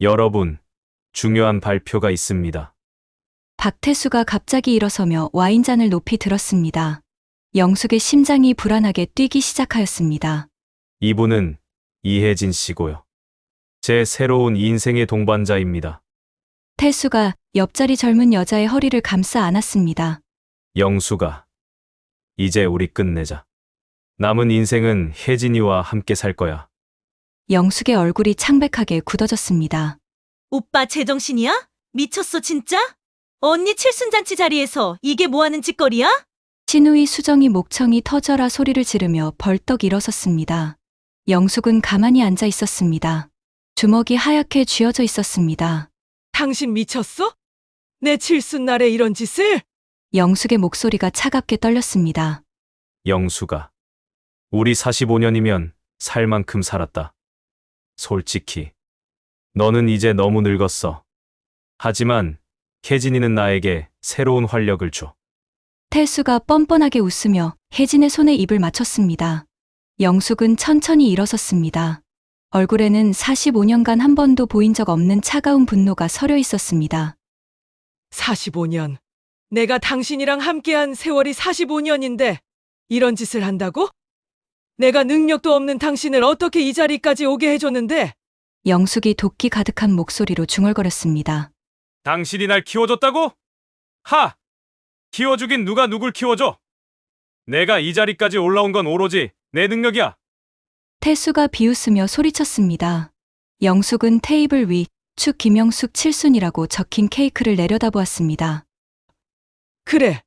여러분, 중요한 발표가 있습니다. 박태수가 갑자기 일어서며 와인잔을 높이 들었습니다. 영숙의 심장이 불안하게 뛰기 시작하였습니다. 이분은 이혜진 씨고요. 제 새로운 인생의 동반자입니다. 태수가 옆자리 젊은 여자의 허리를 감싸 안았습니다. 영수가, 이제 우리 끝내자. 남은 인생은 혜진이와 함께 살 거야. 영숙의 얼굴이 창백하게 굳어졌습니다. 오빠 제정신이야? 미쳤어 진짜? 언니 칠순잔치 자리에서 이게 뭐하는 짓거리야? 신우이 수정이 목청이 터져라 소리를 지르며 벌떡 일어섰습니다. 영숙은 가만히 앉아 있었습니다. 주먹이 하얗게 쥐어져 있었습니다. 당신 미쳤어? 내 칠순날에 이런 짓을? 영숙의 목소리가 차갑게 떨렸습니다. 영수가, 우리 45년이면 살 만큼 살았다. 솔직히, 너는 이제 너무 늙었어. 하지만 혜진이는 나에게 새로운 활력을 줘. 태수가 뻔뻔하게 웃으며 혜진의 손에 입을 맞췄습니다. 영숙은 천천히 일어섰습니다. 얼굴에는 45년간 한 번도 보인 적 없는 차가운 분노가 서려 있었습니다. 45년. 내가 당신이랑 함께한 세월이 45년인데 이런 짓을 한다고? 내가 능력도 없는 당신을 어떻게 이 자리까지 오게 해줬는데? 영숙이 도끼 가득한 목소리로 중얼거렸습니다. 당신이 날 키워줬다고? 하! 키워주긴 누가 누굴 키워줘? 내가 이 자리까지 올라온 건 오로지 내 능력이야. 태수가 비웃으며 소리쳤습니다. 영숙은 테이블 위 축 김영숙 칠순이라고 적힌 케이크를 내려다보았습니다. 그래,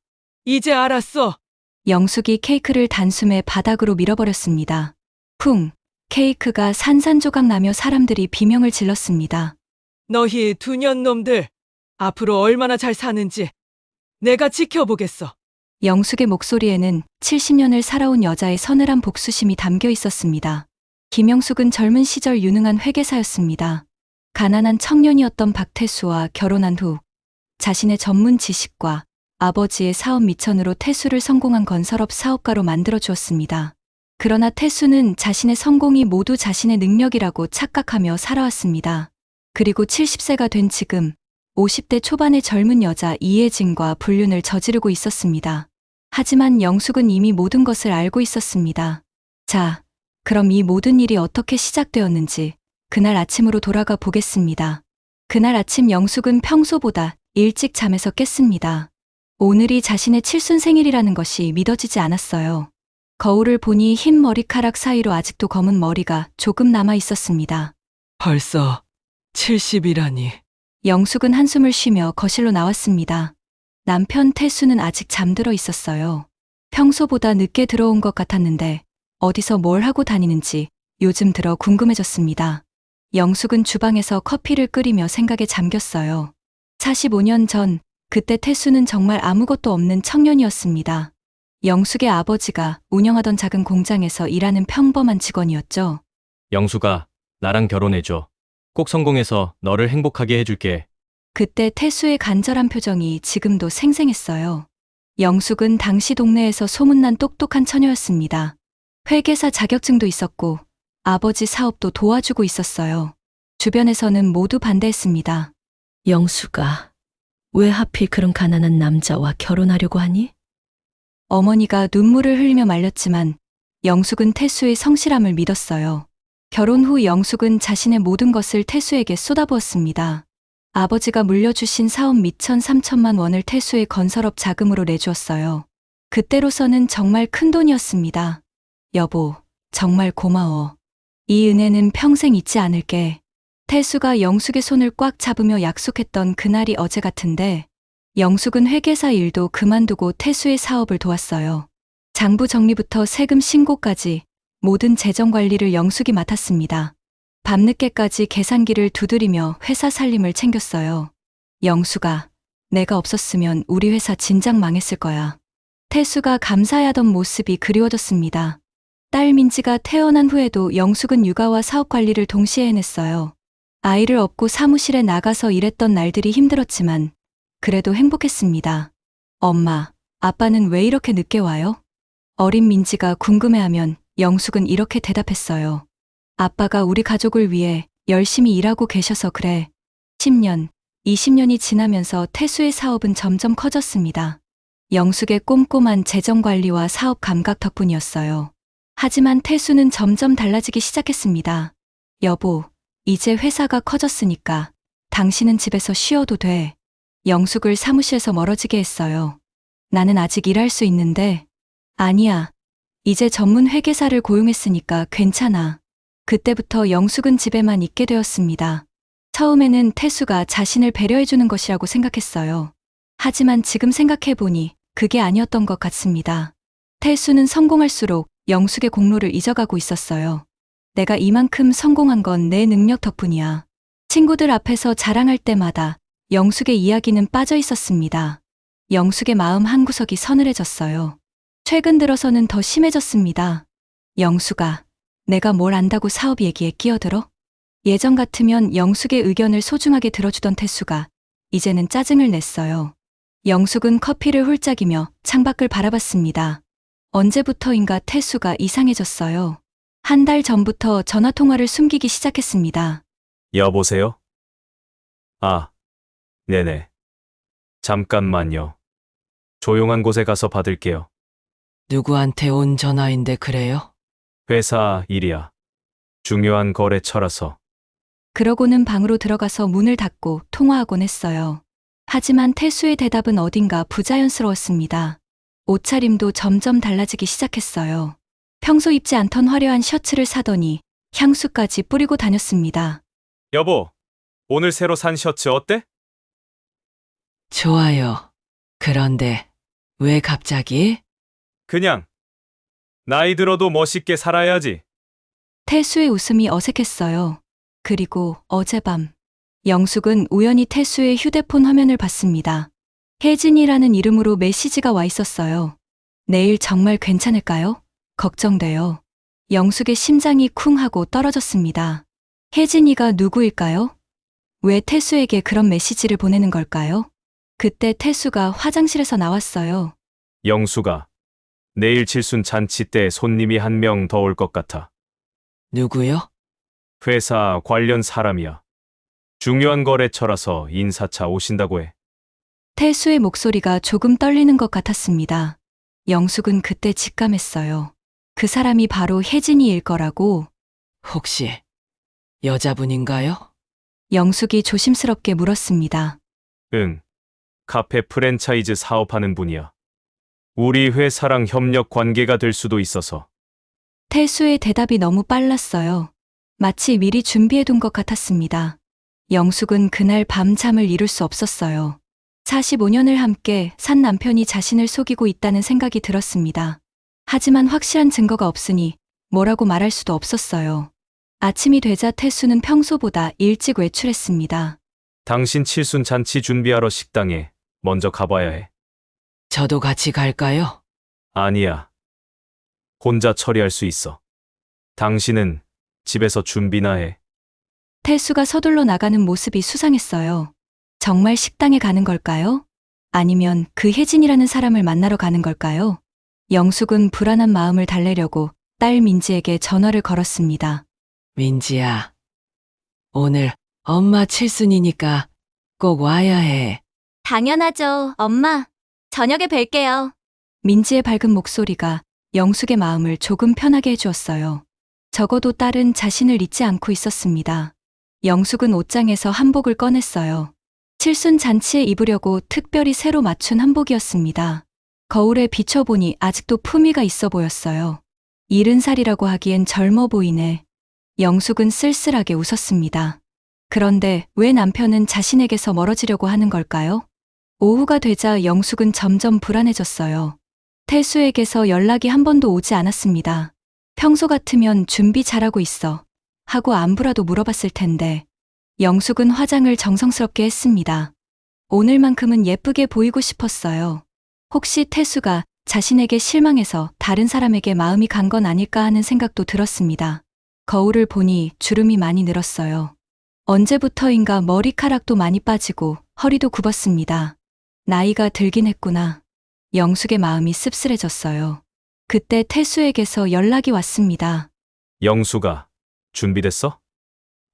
이제 알았어. 영숙이 케이크를 단숨에 바닥으로 밀어버렸습니다. 쿵! 케이크가 산산조각 나며 사람들이 비명을 질렀습니다. 너희 두 년 놈들 앞으로 얼마나 잘 사는지 내가 지켜보겠어. 영숙의 목소리에는 70년을 살아온 여자의 서늘한 복수심이 담겨 있었습니다. 김영숙은 젊은 시절 유능한 회계사였습니다. 가난한 청년이었던 박태수와 결혼한 후 자신의 전문 지식과 아버지의 사업 미천으로 태수를 성공한 건설업 사업가로 만들어 주었습니다. 그러나 태수는 자신의 성공이 모두 자신의 능력이라고 착각하며 살아왔습니다. 그리고 70세가 된 지금 50대 초반의 젊은 여자 이혜진과 불륜을 저지르고 있었습니다. 하지만 영숙은 이미 모든 것을 알고 있었습니다. 자, 그럼 이 모든 일이 어떻게 시작되었는지 그날 아침으로 돌아가 보겠습니다. 그날 아침 영숙은 평소보다 일찍 잠에서 깼습니다. 오늘이 자신의 칠순 생일이라는 것이 믿어지지 않았어요. 거울을 보니 흰 머리카락 사이로 아직도 검은 머리가 조금 남아 있었습니다. 벌써 70이라니. 영숙은 한숨을 쉬며 거실로 나왔습니다. 남편 태수는 아직 잠들어 있었어요. 평소보다 늦게 들어온 것 같았는데 어디서 뭘 하고 다니는지 요즘 들어 궁금해졌습니다. 영숙은 주방에서 커피를 끓이며 생각에 잠겼어요. 45년 전, 그때 태수는 정말 아무것도 없는 청년이었습니다. 영숙의 아버지가 운영하던 작은 공장에서 일하는 평범한 직원이었죠. 영수가 나랑 결혼해줘. 꼭 성공해서 너를 행복하게 해줄게. 그때 태수의 간절한 표정이 지금도 생생했어요. 영숙은 당시 동네에서 소문난 똑똑한 처녀였습니다. 회계사 자격증도 있었고 아버지 사업도 도와주고 있었어요. 주변에서는 모두 반대했습니다. 영수가 왜 하필 그런 가난한 남자와 결혼하려고 하니? 어머니가 눈물을 흘리며 말렸지만 영숙은 태수의 성실함을 믿었어요. 결혼 후 영숙은 자신의 모든 것을 태수에게 쏟아부었습니다. 아버지가 물려주신 사업 미천 3천만 원을 태수의 건설업 자금으로 내주었어요. 그때로서는 정말 큰 돈이었습니다. 여보, 정말 고마워. 이 은혜는 평생 잊지 않을게. 태수가 영숙의 손을 꽉 잡으며 약속했던 그날이 어제 같은데 영숙은 회계사 일도 그만두고 태수의 사업을 도왔어요. 장부 정리부터 세금 신고까지 모든 재정 관리를 영숙이 맡았습니다. 밤늦게까지 계산기를 두드리며 회사 살림을 챙겼어요. 영숙아, 내가 없었으면 우리 회사 진작 망했을 거야. 태수가 감사해하던 모습이 그리워졌습니다. 딸 민지가 태어난 후에도 영숙은 육아와 사업 관리를 동시에 해냈어요. 아이를 업고 사무실에 나가서 일했던 날들이 힘들었지만 그래도 행복했습니다. 엄마, 아빠는 왜 이렇게 늦게 와요? 어린 민지가 궁금해하면 영숙은 이렇게 대답했어요. 아빠가 우리 가족을 위해 열심히 일하고 계셔서 그래. 10년, 20년이 지나면서 태수의 사업은 점점 커졌습니다. 영숙의 꼼꼼한 재정 관리와 사업 감각 덕분이었어요. 하지만 태수는 점점 달라지기 시작했습니다. 여보, 이제 회사가 커졌으니까 당신은 집에서 쉬어도 돼. 영숙을 사무실에서 멀어지게 했어요. 나는 아직 일할 수 있는데. 아니야. 이제 전문 회계사를 고용했으니까 괜찮아. 그때부터 영숙은 집에만 있게 되었습니다. 처음에는 태수가 자신을 배려해주는 것이라고 생각했어요. 하지만 지금 생각해보니 그게 아니었던 것 같습니다. 태수는 성공할수록 영숙의 공로를 잊어가고 있었어요. 내가 이만큼 성공한 건 내 능력 덕분이야. 친구들 앞에서 자랑할 때마다 영숙의 이야기는 빠져 있었습니다. 영숙의 마음 한구석이 서늘해졌어요. 최근 들어서는 더 심해졌습니다. 영숙아, 내가 뭘 안다고 사업 얘기에 끼어들어? 예전 같으면 영숙의 의견을 소중하게 들어주던 태수가 이제는 짜증을 냈어요. 영숙은 커피를 홀짝이며 창밖을 바라봤습니다. 언제부터인가 태수가 이상해졌어요. 한 달 전부터 전화통화를 숨기기 시작했습니다. 여보세요? 아, 네네. 잠깐만요. 조용한 곳에 가서 받을게요. 누구한테 온 전화인데 그래요? 회사 일이야. 중요한 거래처라서. 그러고는 방으로 들어가서 문을 닫고 통화하곤 했어요. 하지만 태수의 대답은 어딘가 부자연스러웠습니다. 옷차림도 점점 달라지기 시작했어요. 평소 입지 않던 화려한 셔츠를 사더니 향수까지 뿌리고 다녔습니다. 여보, 오늘 새로 산 셔츠 어때? 좋아요. 그런데 왜 갑자기? 그냥. 나이 들어도 멋있게 살아야지. 태수의 웃음이 어색했어요. 그리고 어젯밤, 영숙은 우연히 태수의 휴대폰 화면을 봤습니다. 혜진이라는 이름으로 메시지가 와 있었어요. 내일 정말 괜찮을까요? 걱정돼요. 영숙의 심장이 쿵 하고 떨어졌습니다. 혜진이가 누구일까요? 왜 태수에게 그런 메시지를 보내는 걸까요? 그때 태수가 화장실에서 나왔어요. 영수가 내일 칠순 잔치 때 손님이 한 명 더 올 것 같아. 누구요? 회사 관련 사람이야. 중요한 거래처라서 인사차 오신다고 해. 태수의 목소리가 조금 떨리는 것 같았습니다. 영숙은 그때 직감했어요. 그 사람이 바로 혜진이일 거라고. 혹시 여자분인가요? 영숙이 조심스럽게 물었습니다. 응. 카페 프랜차이즈 사업하는 분이야. 우리 회사랑 협력 관계가 될 수도 있어서. 태수의 대답이 너무 빨랐어요. 마치 미리 준비해둔 것 같았습니다. 영숙은 그날 밤잠을 이룰 수 없었어요. 45년을 함께 산 남편이 자신을 속이고 있다는 생각이 들었습니다. 하지만 확실한 증거가 없으니 뭐라고 말할 수도 없었어요. 아침이 되자 태수는 평소보다 일찍 외출했습니다. 당신 칠순 잔치 준비하러 식당에 먼저 가봐야 해. 저도 같이 갈까요? 아니야. 혼자 처리할 수 있어. 당신은 집에서 준비나 해. 태수가 서둘러 나가는 모습이 수상했어요. 정말 식당에 가는 걸까요? 아니면 그 혜진이라는 사람을 만나러 가는 걸까요? 영숙은 불안한 마음을 달래려고 딸 민지에게 전화를 걸었습니다. 민지야, 오늘 엄마 칠순이니까 꼭 와야 해. 당연하죠, 엄마. 저녁에 뵐게요. 민지의 밝은 목소리가 영숙의 마음을 조금 편하게 해주었어요. 적어도 딸은 자신을 잊지 않고 있었습니다. 영숙은 옷장에서 한복을 꺼냈어요. 칠순 잔치에 입으려고 특별히 새로 맞춘 한복이었습니다. 거울에 비춰보니 아직도 품위가 있어 보였어요. 70살이라고 하기엔 젊어 보이네. 영숙은 쓸쓸하게 웃었습니다. 그런데 왜 남편은 자신에게서 멀어지려고 하는 걸까요? 오후가 되자 영숙은 점점 불안해졌어요. 태수에게서 연락이 한 번도 오지 않았습니다. 평소 같으면 준비 잘하고 있어 하고 안부라도 물어봤을 텐데. 영숙은 화장을 정성스럽게 했습니다. 오늘만큼은 예쁘게 보이고 싶었어요. 혹시 태수가 자신에게 실망해서 다른 사람에게 마음이 간 건 아닐까 하는 생각도 들었습니다. 거울을 보니 주름이 많이 늘었어요. 언제부터인가 머리카락도 많이 빠지고 허리도 굽었습니다. 나이가 들긴 했구나. 영숙의 마음이 씁쓸해졌어요. 그때 태수에게서 연락이 왔습니다. 영수가 준비됐어?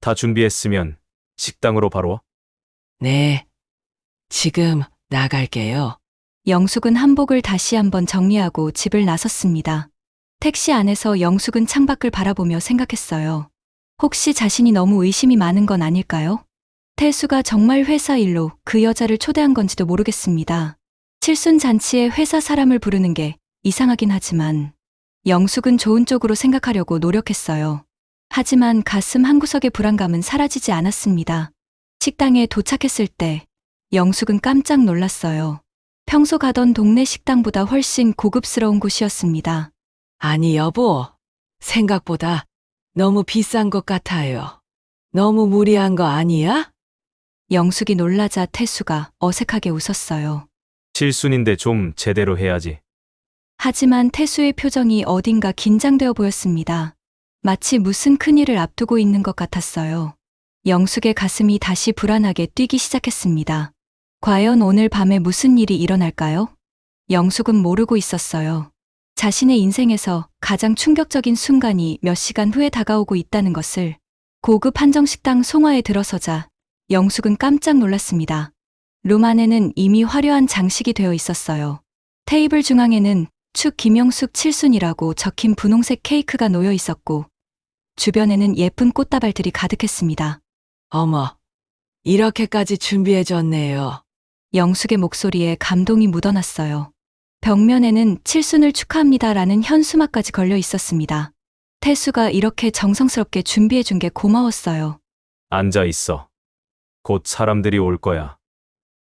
다 준비했으면 식당으로 바로 와. 네. 지금 나갈게요. 영숙은 한복을 다시 한번 정리하고 집을 나섰습니다. 택시 안에서 영숙은 창밖을 바라보며 생각했어요. 혹시 자신이 너무 의심이 많은 건 아닐까요? 태수가 정말 회사 일로 그 여자를 초대한 건지도 모르겠습니다. 칠순 잔치에 회사 사람을 부르는 게 이상하긴 하지만 영숙은 좋은 쪽으로 생각하려고 노력했어요. 하지만 가슴 한구석의 불안감은 사라지지 않았습니다. 식당에 도착했을 때 영숙은 깜짝 놀랐어요. 평소 가던 동네 식당보다 훨씬 고급스러운 곳이었습니다. 아니, 여보. 생각보다 너무 비싼 것 같아요. 너무 무리한 거 아니야? 영숙이 놀라자 태수가 어색하게 웃었어요. 칠순인데 좀 제대로 해야지. 하지만 태수의 표정이 어딘가 긴장되어 보였습니다. 마치 무슨 큰일을 앞두고 있는 것 같았어요. 영숙의 가슴이 다시 불안하게 뛰기 시작했습니다. 과연 오늘 밤에 무슨 일이 일어날까요? 영숙은 모르고 있었어요. 자신의 인생에서 가장 충격적인 순간이 몇 시간 후에 다가오고 있다는 것을. 고급 한정식당 송화에 들어서자 영숙은 깜짝 놀랐습니다. 룸 안에는 이미 화려한 장식이 되어 있었어요. 테이블 중앙에는 축 김영숙 칠순이라고 적힌 분홍색 케이크가 놓여 있었고 주변에는 예쁜 꽃다발들이 가득했습니다. 어머, 이렇게까지 준비해줬네요. 영숙의 목소리에 감동이 묻어났어요. 벽면에는 칠순을 축하합니다라는 현수막까지 걸려 있었습니다. 태수가 이렇게 정성스럽게 준비해 준 게 고마웠어요. 앉아 있어. 곧 사람들이 올 거야.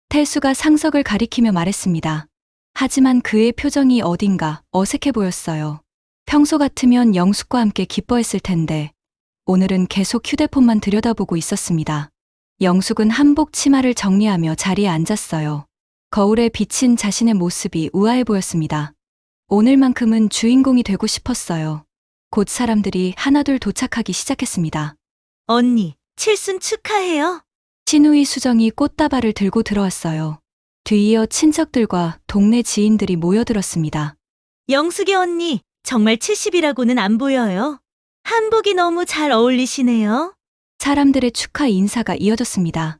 태수가 상석을 가리키며 말했습니다. 하지만 그의 표정이 어딘가 어색해 보였어요. 평소 같으면 영숙과 함께 기뻐했을 텐데 오늘은 계속 휴대폰만 들여다보고 있었습니다. 영숙은 한복 치마를 정리하며 자리에 앉았어요. 거울에 비친 자신의 모습이 우아해 보였습니다. 오늘만큼은 주인공이 되고 싶었어요. 곧 사람들이 하나둘 도착하기 시작했습니다. 언니, 칠순 축하해요. 신우이 수정이 꽃다발을 들고 들어왔어요. 뒤이어 친척들과 동네 지인들이 모여들었습니다. 영숙이 언니, 정말 70이라고는 안 보여요. 한복이 너무 잘 어울리시네요. 사람들의 축하 인사가 이어졌습니다.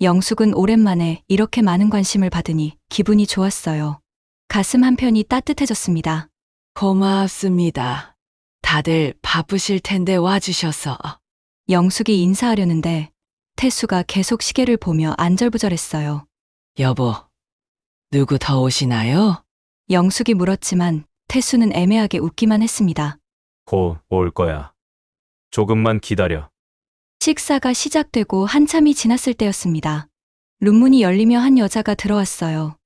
영숙은 오랜만에 이렇게 많은 관심을 받으니 기분이 좋았어요. 가슴 한편이 따뜻해졌습니다. 고맙습니다. 다들 바쁘실 텐데 와주셔서. 영숙이 인사하려는데 태수가 계속 시계를 보며 안절부절했어요. 여보, 누구 더 오시나요? 영숙이 물었지만 태수는 애매하게 웃기만 했습니다. 곧 올 거야. 조금만 기다려. 식사가 시작되고 한참이 지났을 때였습니다. 룸문이 열리며 한 여자가 들어왔어요.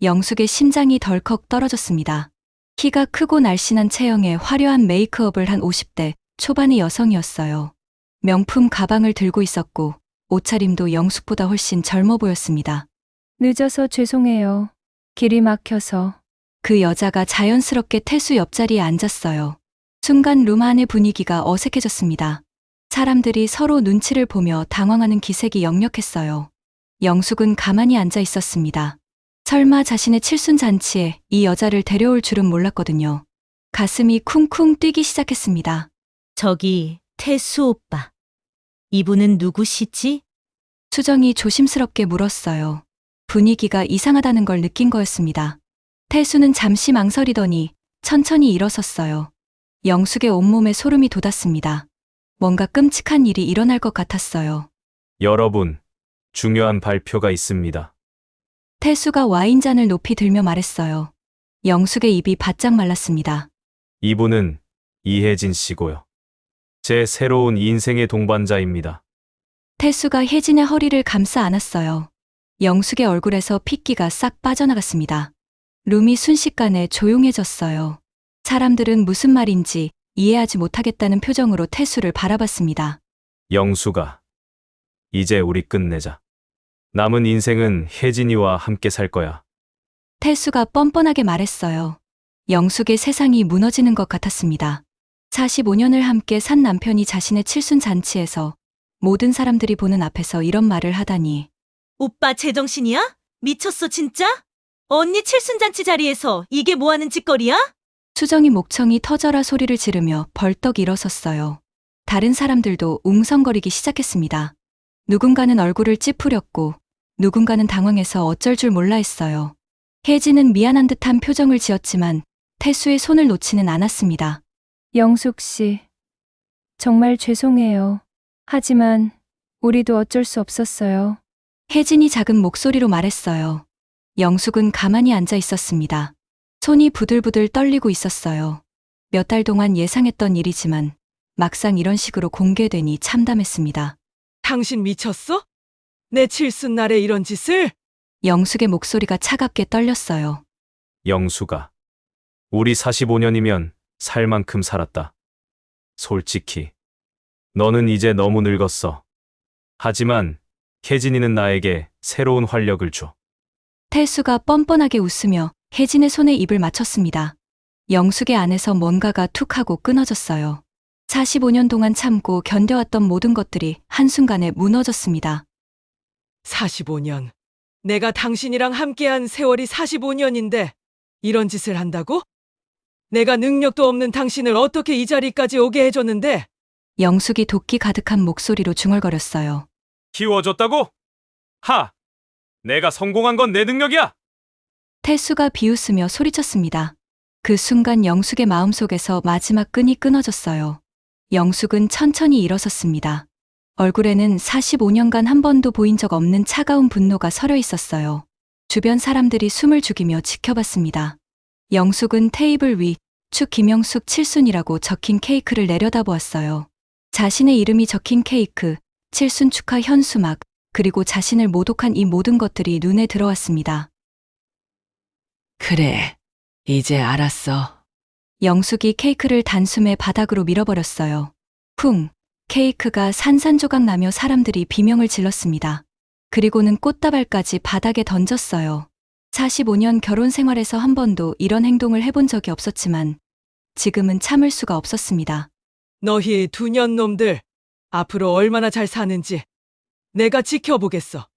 영숙의 심장이 덜컥 떨어졌습니다. 키가 크고 날씬한 체형에 화려한 메이크업을 한 50대 초반의 여성이었어요. 명품 가방을 들고 있었고 옷차림도 영숙보다 훨씬 젊어 보였습니다. 늦어서 죄송해요. 길이 막혀서. 그 여자가 자연스럽게 태수 옆자리에 앉았어요. 순간 룸 안의 분위기가 어색해졌습니다. 사람들이 서로 눈치를 보며 당황하는 기색이 역력했어요. 영숙은 가만히 앉아 있었습니다. 설마 자신의 칠순 잔치에 이 여자를 데려올 줄은 몰랐거든요. 가슴이 쿵쿵 뛰기 시작했습니다. 저기, 태수 오빠. 이분은 누구시지? 수정이 조심스럽게 물었어요. 분위기가 이상하다는 걸 느낀 거였습니다. 태수는 잠시 망설이더니 천천히 일어섰어요. 영숙의 온몸에 소름이 돋았습니다. 뭔가 끔찍한 일이 일어날 것 같았어요. 여러분, 중요한 발표가 있습니다. 태수가 와인잔을 높이 들며 말했어요. 영숙의 입이 바짝 말랐습니다. 이분은 이혜진 씨고요. 제 새로운 인생의 동반자입니다. 태수가 혜진의 허리를 감싸 안았어요. 영숙의 얼굴에서 핏기가 싹 빠져나갔습니다. 룸이 순식간에 조용해졌어요. 사람들은 무슨 말인지 이해하지 못하겠다는 표정으로 태수를 바라봤습니다. 영숙아, 이제 우리 끝내자. 남은 인생은 혜진이와 함께 살 거야. 태수가 뻔뻔하게 말했어요. 영숙의 세상이 무너지는 것 같았습니다. 45년을 함께 산 남편이 자신의 칠순 잔치에서 모든 사람들이 보는 앞에서 이런 말을 하다니. 오빠 제정신이야? 미쳤어 진짜? 언니 칠순잔치 자리에서 이게 뭐하는 짓거리야? 수정이 목청이 터져라 소리를 지르며 벌떡 일어섰어요. 다른 사람들도 웅성거리기 시작했습니다. 누군가는 얼굴을 찌푸렸고 누군가는 당황해서 어쩔 줄 몰라 했어요. 혜진은 미안한 듯한 표정을 지었지만 태수의 손을 놓지는 않았습니다. 영숙 씨, 정말 죄송해요. 하지만 우리도 어쩔 수 없었어요. 혜진이 작은 목소리로 말했어요. 영숙은 가만히 앉아 있었습니다. 손이 부들부들 떨리고 있었어요. 몇 달 동안 예상했던 일이지만 막상 이런 식으로 공개되니 참담했습니다. 당신 미쳤어? 내 칠순날에 이런 짓을? 영숙의 목소리가 차갑게 떨렸어요. 영수가 우리 45년이면 살 만큼 살았다. 솔직히 너는 이제 너무 늙었어. 하지만 혜진이는 나에게 새로운 활력을 줘. 태수가 뻔뻔하게 웃으며 혜진의 손에 입을 맞췄습니다. 영숙의 안에서 뭔가가 툭 하고 끊어졌어요. 45년 동안 참고 견뎌왔던 모든 것들이 한순간에 무너졌습니다. 45년. 내가 당신이랑 함께한 세월이 45년인데 이런 짓을 한다고? 내가 능력도 없는 당신을 어떻게 이 자리까지 오게 해줬는데? 영숙이 도끼 가득한 목소리로 중얼거렸어요. 키워줬다고? 하! 내가 성공한 건 내 능력이야! 태수가 비웃으며 소리쳤습니다. 그 순간 영숙의 마음속에서 마지막 끈이 끊어졌어요. 영숙은 천천히 일어섰습니다. 얼굴에는 45년간 한 번도 보인 적 없는 차가운 분노가 서려 있었어요. 주변 사람들이 숨을 죽이며 지켜봤습니다. 영숙은 테이블 위 축 김영숙 칠순이라고 적힌 케이크를 내려다보았어요. 자신의 이름이 적힌 케이크, 칠순 축하 현수막, 그리고 자신을 모독한 이 모든 것들이 눈에 들어왔습니다. 그래, 이제 알았어. 영숙이 케이크를 단숨에 바닥으로 밀어버렸어요. 쿵! 케이크가 산산조각 나며 사람들이 비명을 질렀습니다. 그리고는 꽃다발까지 바닥에 던졌어요. 45년 결혼 생활에서 한 번도 이런 행동을 해본 적이 없었지만 지금은 참을 수가 없었습니다. 너희 두 년 놈들, 앞으로 얼마나 잘 사는지 내가 지켜보겠어.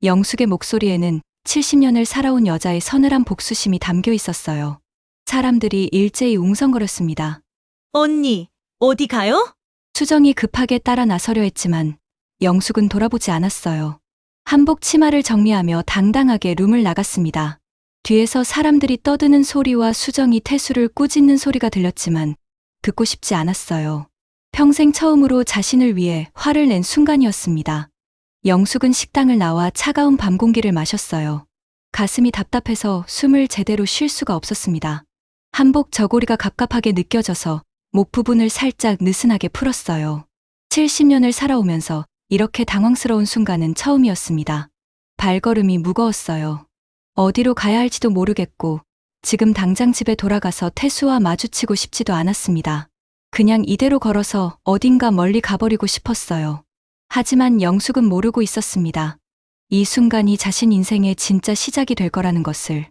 영숙의 목소리에는 70년을 살아온 여자의 서늘한 복수심이 담겨 있었어요. 사람들이 일제히 웅성거렸습니다. 언니, 어디 가요? 수정이 급하게 따라 나서려 했지만 영숙은 돌아보지 않았어요. 한복 치마를 정리하며 당당하게 룸을 나갔습니다. 뒤에서 사람들이 떠드는 소리와 수정이 태수를 꾸짖는 소리가 들렸지만 듣고 싶지 않았어요. 평생 처음으로 자신을 위해 화를 낸 순간이었습니다. 영숙은 식당을 나와 차가운 밤 공기를 마셨어요. 가슴이 답답해서 숨을 제대로 쉴 수가 없었습니다. 한복 저고리가 갑갑하게 느껴져서 목 부분을 살짝 느슨하게 풀었어요. 70년을 살아오면서 이렇게 당황스러운 순간은 처음이었습니다. 발걸음이 무거웠어요. 어디로 가야 할지도 모르겠고 지금 당장 집에 돌아가서 태수와 마주치고 싶지도 않았습니다. 그냥 이대로 걸어서 어딘가 멀리 가버리고 싶었어요. 하지만 영숙은 모르고 있었습니다. 이 순간이 자신 인생의 진짜 시작이 될 거라는 것을.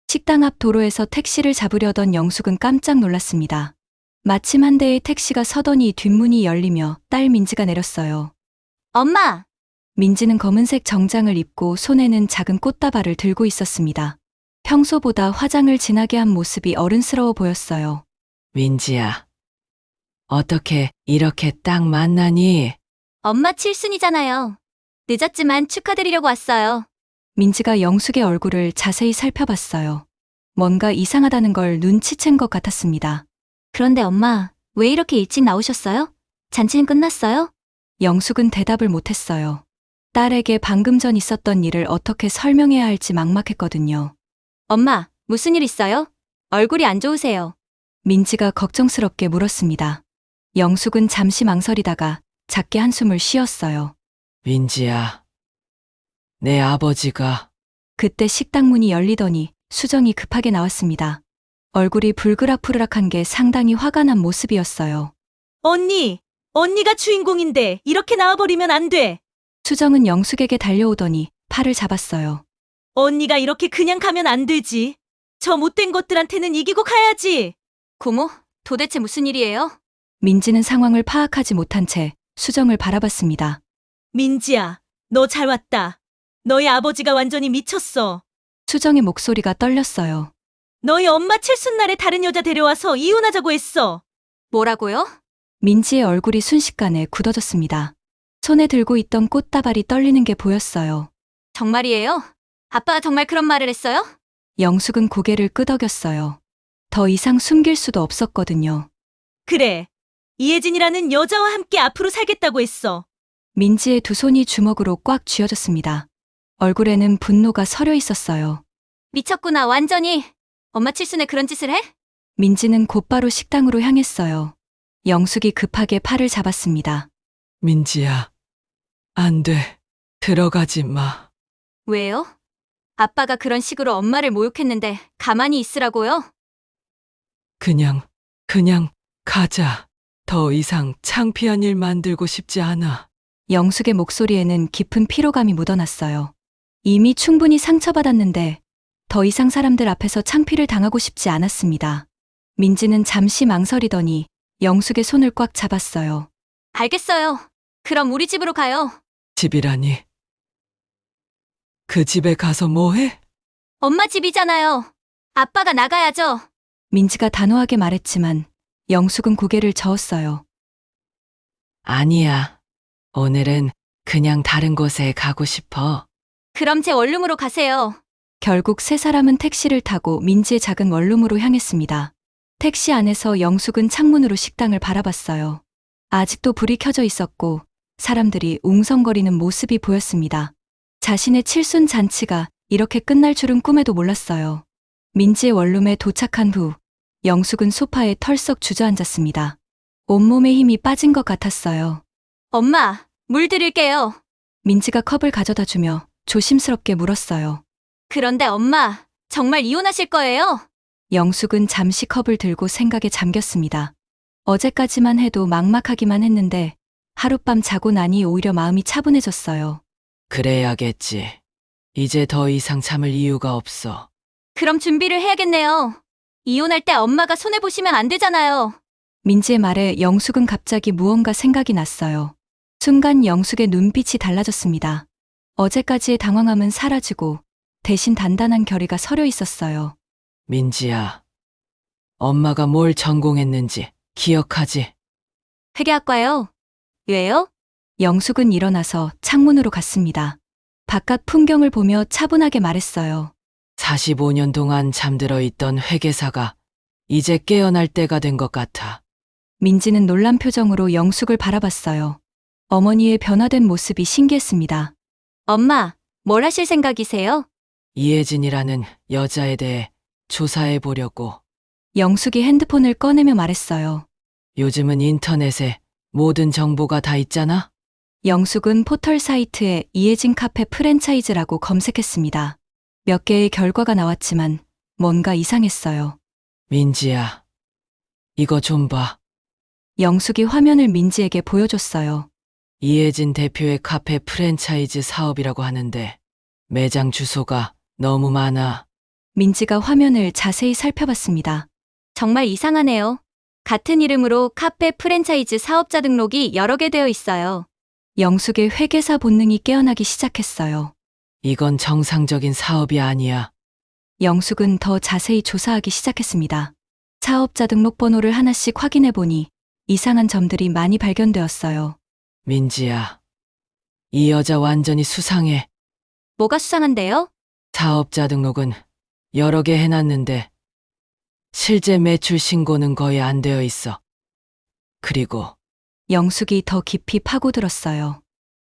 식당 앞 도로에서 택시를 잡으려던 영숙은 깜짝 놀랐습니다. 마침 한 대의 택시가 서더니 뒷문이 열리며 딸 민지가 내렸어요. 엄마! 민지는 검은색 정장을 입고 손에는 작은 꽃다발을 들고 있었습니다. 평소보다 화장을 진하게 한 모습이 어른스러워 보였어요. 민지야, 어떻게 이렇게 딱 만나니? 엄마 칠순이잖아요. 늦었지만 축하드리려고 왔어요. 민지가 영숙의 얼굴을 자세히 살펴봤어요. 뭔가 이상하다는 걸 눈치챈 것 같았습니다. 그런데 엄마, 왜 이렇게 일찍 나오셨어요? 잔치는 끝났어요? 영숙은 대답을 못했어요. 딸에게 방금 전 있었던 일을 어떻게 설명해야 할지 막막했거든요. 엄마, 무슨 일 있어요? 얼굴이 안 좋으세요. 민지가 걱정스럽게 물었습니다. 영숙은 잠시 망설이다가 작게 한숨을 쉬었어요. 민지야, 내 아버지가. 그때 식당 문이 열리더니 수정이 급하게 나왔습니다. 얼굴이 불그락푸르락한 게 상당히 화가 난 모습이었어요. 언니! 언니가 주인공인데 이렇게 나와버리면 안 돼! 수정은 영숙에게 달려오더니 팔을 잡았어요. 언니가 이렇게 그냥 가면 안 되지. 저 못된 것들한테는 이기고 가야지. 고모, 도대체 무슨 일이에요? 민지는 상황을 파악하지 못한 채 수정을 바라봤습니다. 민지야, 너 잘 왔다. 너희 아버지가 완전히 미쳤어. 수정의 목소리가 떨렸어요. 너희 엄마 칠순날에 다른 여자 데려와서 이혼하자고 했어. 뭐라고요? 민지의 얼굴이 순식간에 굳어졌습니다. 손에 들고 있던 꽃다발이 떨리는 게 보였어요. 정말이에요? 아빠가 정말 그런 말을 했어요? 영숙은 고개를 끄덕였어요. 더 이상 숨길 수도 없었거든요. 그래. 이혜진이라는 여자와 함께 앞으로 살겠다고 했어. 민지의 두 손이 주먹으로 꽉 쥐어졌습니다. 얼굴에는 분노가 서려 있었어요. 미쳤구나, 완전히. 엄마 칠순에 그런 짓을 해? 민지는 곧바로 식당으로 향했어요. 영숙이 급하게 팔을 잡았습니다. 민지야, 안 돼. 들어가지 마. 왜요? 아빠가 그런 식으로 엄마를 모욕했는데 가만히 있으라고요? 그냥 가자. 더 이상 창피한 일 만들고 싶지 않아. 영숙의 목소리에는 깊은 피로감이 묻어났어요. 이미 충분히 상처받았는데 더 이상 사람들 앞에서 창피를 당하고 싶지 않았습니다. 민지는 잠시 망설이더니 영숙의 손을 꽉 잡았어요. 알겠어요. 그럼 우리 집으로 가요. 집이라니. 그 집에 가서 뭐 해? 엄마 집이잖아요. 아빠가 나가야죠. 민지가 단호하게 말했지만 영숙은 고개를 저었어요. 아니야. 오늘은 그냥 다른 곳에 가고 싶어. 그럼 제 원룸으로 가세요. 결국 세 사람은 택시를 타고 민지의 작은 원룸으로 향했습니다. 택시 안에서 영숙은 창문으로 식당을 바라봤어요. 아직도 불이 켜져 있었고 사람들이 웅성거리는 모습이 보였습니다. 자신의 칠순 잔치가 이렇게 끝날 줄은 꿈에도 몰랐어요. 민지의 원룸에 도착한 후 영숙은 소파에 털썩 주저앉았습니다. 온몸에 힘이 빠진 것 같았어요. 엄마, 물 드릴게요. 민지가 컵을 가져다 주며 조심스럽게 물었어요. 그런데 엄마, 정말 이혼하실 거예요? 영숙은 잠시 컵을 들고 생각에 잠겼습니다. 어제까지만 해도 막막하기만 했는데 하룻밤 자고 나니 오히려 마음이 차분해졌어요. 그래야겠지. 이제 더 이상 참을 이유가 없어. 그럼 준비를 해야겠네요. 이혼할 때 엄마가 손해보시면 안 되잖아요. 민지의 말에 영숙은 갑자기 무언가 생각이 났어요. 순간 영숙의 눈빛이 달라졌습니다. 어제까지의 당황함은 사라지고 대신 단단한 결의가 서려 있었어요. 민지야, 엄마가 뭘 전공했는지 기억하지? 회계학과요. 왜요? 영숙은 일어나서 창문으로 갔습니다. 바깥 풍경을 보며 차분하게 말했어요. 45년 동안 잠들어 있던 회계사가 이제 깨어날 때가 된 것 같아. 민지는 놀란 표정으로 영숙을 바라봤어요. 어머니의 변화된 모습이 신기했습니다. 엄마, 뭘 하실 생각이세요? 이혜진이라는 여자에 대해 조사해 보려고. 영숙이 핸드폰을 꺼내며 말했어요. 요즘은 인터넷에 모든 정보가 다 있잖아? 영숙은 포털 사이트에 이혜진 카페 프랜차이즈라고 검색했습니다. 몇 개의 결과가 나왔지만 뭔가 이상했어요. 민지야, 이거 좀 봐. 영숙이 화면을 민지에게 보여줬어요. 이혜진 대표의 카페 프랜차이즈 사업이라고 하는데 매장 주소가 너무 많아. 민지가 화면을 자세히 살펴봤습니다. 정말 이상하네요. 같은 이름으로 카페 프랜차이즈 사업자 등록이 여러 개 되어 있어요. 영숙의 회계사 본능이 깨어나기 시작했어요. 이건 정상적인 사업이 아니야. 영숙은 더 자세히 조사하기 시작했습니다. 사업자 등록번호를 하나씩 확인해 보니 이상한 점들이 많이 발견되었어요. 민지야, 이 여자 완전히 수상해. 뭐가 수상한데요? 사업자 등록은 여러 개 해놨는데 실제 매출 신고는 거의 안 되어 있어. 그리고 영숙이 더 깊이 파고들었어요.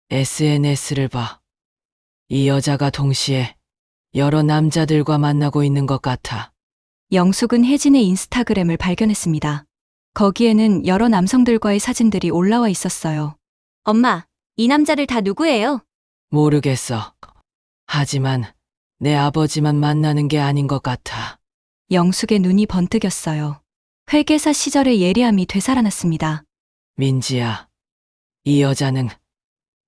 SNS를 봐. 이 여자가 동시에 여러 남자들과 만나고 있는 것 같아. 영숙은 혜진의 인스타그램을 발견했습니다. 거기에는 여러 남성들과의 사진들이 올라와 있었어요. 엄마, 이 남자들 다 누구예요? 모르겠어. 하지만 내 아버지만 만나는 게 아닌 것 같아. 영숙의 눈이 번뜩였어요. 회계사 시절의 예리함이 되살아났습니다. 민지야, 이 여자는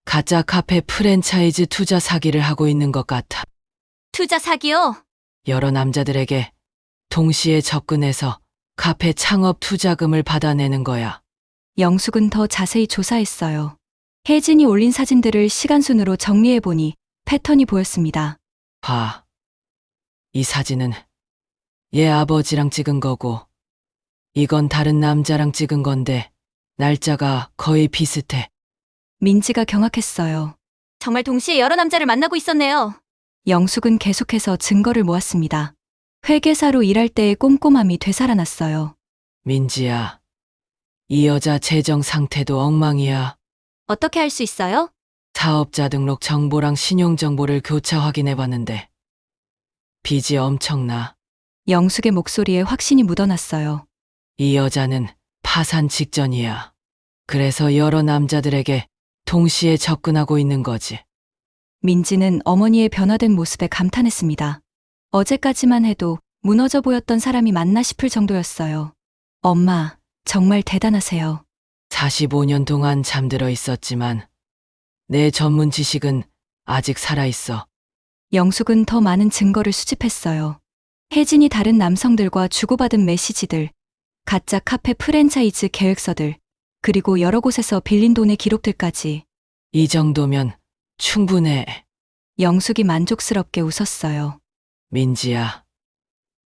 가짜 카페 프랜차이즈 투자 사기를 하고 있는 것 같아. 투자 사기요? 여러 남자들에게 동시에 접근해서 카페 창업 투자금을 받아내는 거야. 영숙은 더 자세히 조사했어요. 혜진이 올린 사진들을 시간순으로 정리해보니 패턴이 보였습니다. 봐. 이 사진은 얘 아버지랑 찍은 거고, 이건 다른 남자랑 찍은 건데, 날짜가 거의 비슷해. 민지가 경악했어요. 정말 동시에 여러 남자를 만나고 있었네요. 영숙은 계속해서 증거를 모았습니다. 회계사로 일할 때의 꼼꼼함이 되살아났어요. 민지야, 이 여자 재정 상태도 엉망이야. 어떻게 할 수 있어요? 사업자 등록 정보랑 신용 정보를 교차 확인해 봤는데 빚이 엄청나. 영숙의 목소리에 확신이 묻어났어요. 이 여자는 파산 직전이야. 그래서 여러 남자들에게 동시에 접근하고 있는 거지. 민지는 어머니의 변화된 모습에 감탄했습니다. 어제까지만 해도 무너져 보였던 사람이 맞나 싶을 정도였어요. 엄마, 정말 대단하세요. 45년 동안 잠들어 있었지만 내 전문 지식은 아직 살아있어. 영숙은 더 많은 증거를 수집했어요. 혜진이 다른 남성들과 주고받은 메시지들, 가짜 카페 프랜차이즈 계획서들, 그리고 여러 곳에서 빌린 돈의 기록들까지. 이 정도면 충분해. 영숙이 만족스럽게 웃었어요. 민지야,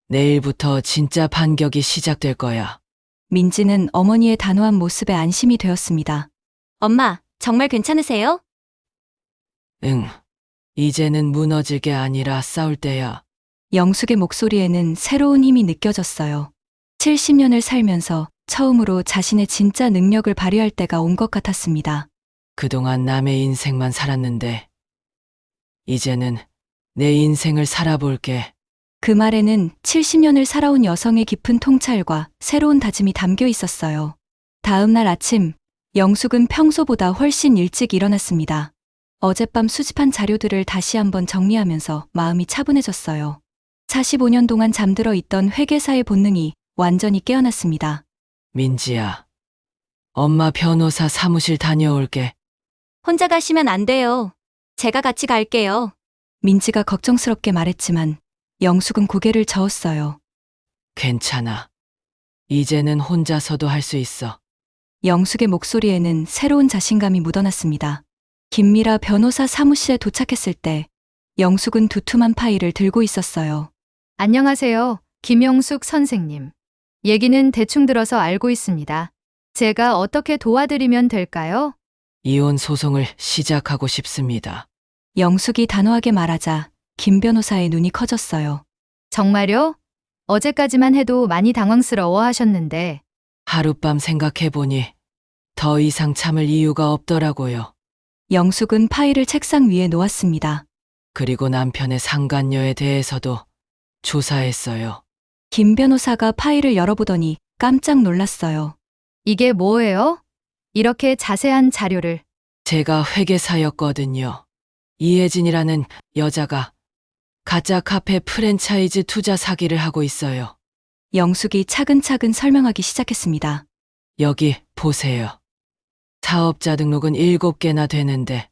내일부터 진짜 반격이 시작될 거야. 민지는 어머니의 단호한 모습에 안심이 되었습니다. 엄마, 정말 괜찮으세요? 응. 이제는 무너질 게 아니라 싸울 때야. 영숙의 목소리에는 새로운 힘이 느껴졌어요. 70년을 살면서 처음으로 자신의 진짜 능력을 발휘할 때가 온 것 같았습니다. 그동안 남의 인생만 살았는데 이제는 내 인생을 살아볼게. 그 말에는 70년을 살아온 여성의 깊은 통찰과 새로운 다짐이 담겨 있었어요. 다음 날 아침, 영숙은 평소보다 훨씬 일찍 일어났습니다. 어젯밤 수집한 자료들을 다시 한번 정리하면서 마음이 차분해졌어요. 45년 동안 잠들어 있던 회계사의 본능이 완전히 깨어났습니다. 민지야, 엄마 변호사 사무실 다녀올게. 혼자 가시면 안 돼요. 제가 같이 갈게요. 민지가 걱정스럽게 말했지만 영숙은 고개를 저었어요. 괜찮아. 이제는 혼자서도 할 수 있어. 영숙의 목소리에는 새로운 자신감이 묻어났습니다. 김미라 변호사 사무실에 도착했을 때 영숙은 두툼한 파일을 들고 있었어요. 안녕하세요. 김영숙 선생님. 얘기는 대충 들어서 알고 있습니다. 제가 어떻게 도와드리면 될까요? 이혼 소송을 시작하고 싶습니다. 영숙이 단호하게 말하자 김 변호사의 눈이 커졌어요. 정말요? 어제까지만 해도 많이 당황스러워 하셨는데, 하룻밤 생각해보니 더 이상 참을 이유가 없더라고요. 영숙은 파일을 책상 위에 놓았습니다. 그리고 남편의 상간녀에 대해서도 조사했어요. 김 변호사가 파일을 열어보더니 깜짝 놀랐어요. 이게 뭐예요? 이렇게 자세한 자료를. 제가 회계사였거든요. 이혜진이라는 여자가 가짜 카페 프랜차이즈 투자 사기를 하고 있어요. 영숙이 차근차근 설명하기 시작했습니다. 여기 보세요. 사업자 등록은 7개나 되는데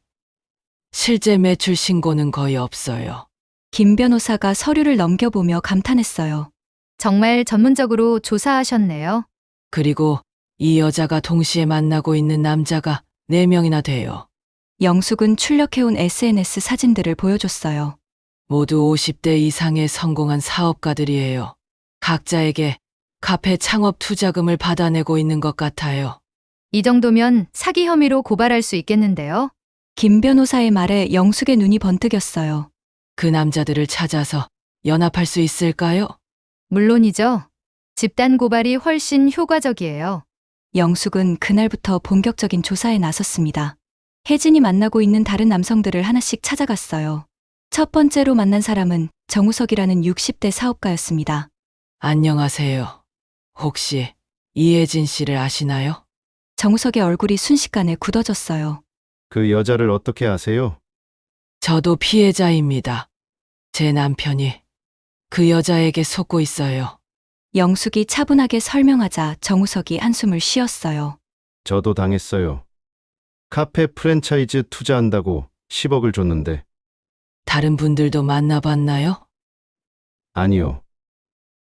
실제 매출 신고는 거의 없어요. 김 변호사가 서류를 넘겨보며 감탄했어요. 정말 전문적으로 조사하셨네요. 그리고 이 여자가 동시에 만나고 있는 남자가 4명이나 돼요. 영숙은 출력해온 SNS 사진들을 보여줬어요. 모두 50대 이상의 성공한 사업가들이에요. 각자에게 카페 창업 투자금을 받아내고 있는 것 같아요. 이 정도면 사기 혐의로 고발할 수 있겠는데요? 김 변호사의 말에 영숙의 눈이 번뜩였어요. 그 남자들을 찾아서 연합할 수 있을까요? 물론이죠. 집단 고발이 훨씬 효과적이에요. 영숙은 그날부터 본격적인 조사에 나섰습니다. 혜진이 만나고 있는 다른 남성들을 하나씩 찾아갔어요. 첫 번째로 만난 사람은 정우석이라는 60대 사업가였습니다. 안녕하세요. 혹시 이혜진 씨를 아시나요? 정우석의 얼굴이 순식간에 굳어졌어요. 그 여자를 어떻게 아세요? 저도 피해자입니다. 제 남편이 그 여자에게 속고 있어요. 영숙이 차분하게 설명하자 정우석이 한숨을 쉬었어요. 저도 당했어요. 카페 프랜차이즈 투자한다고 10억을 줬는데. 다른 분들도 만나봤나요? 아니요.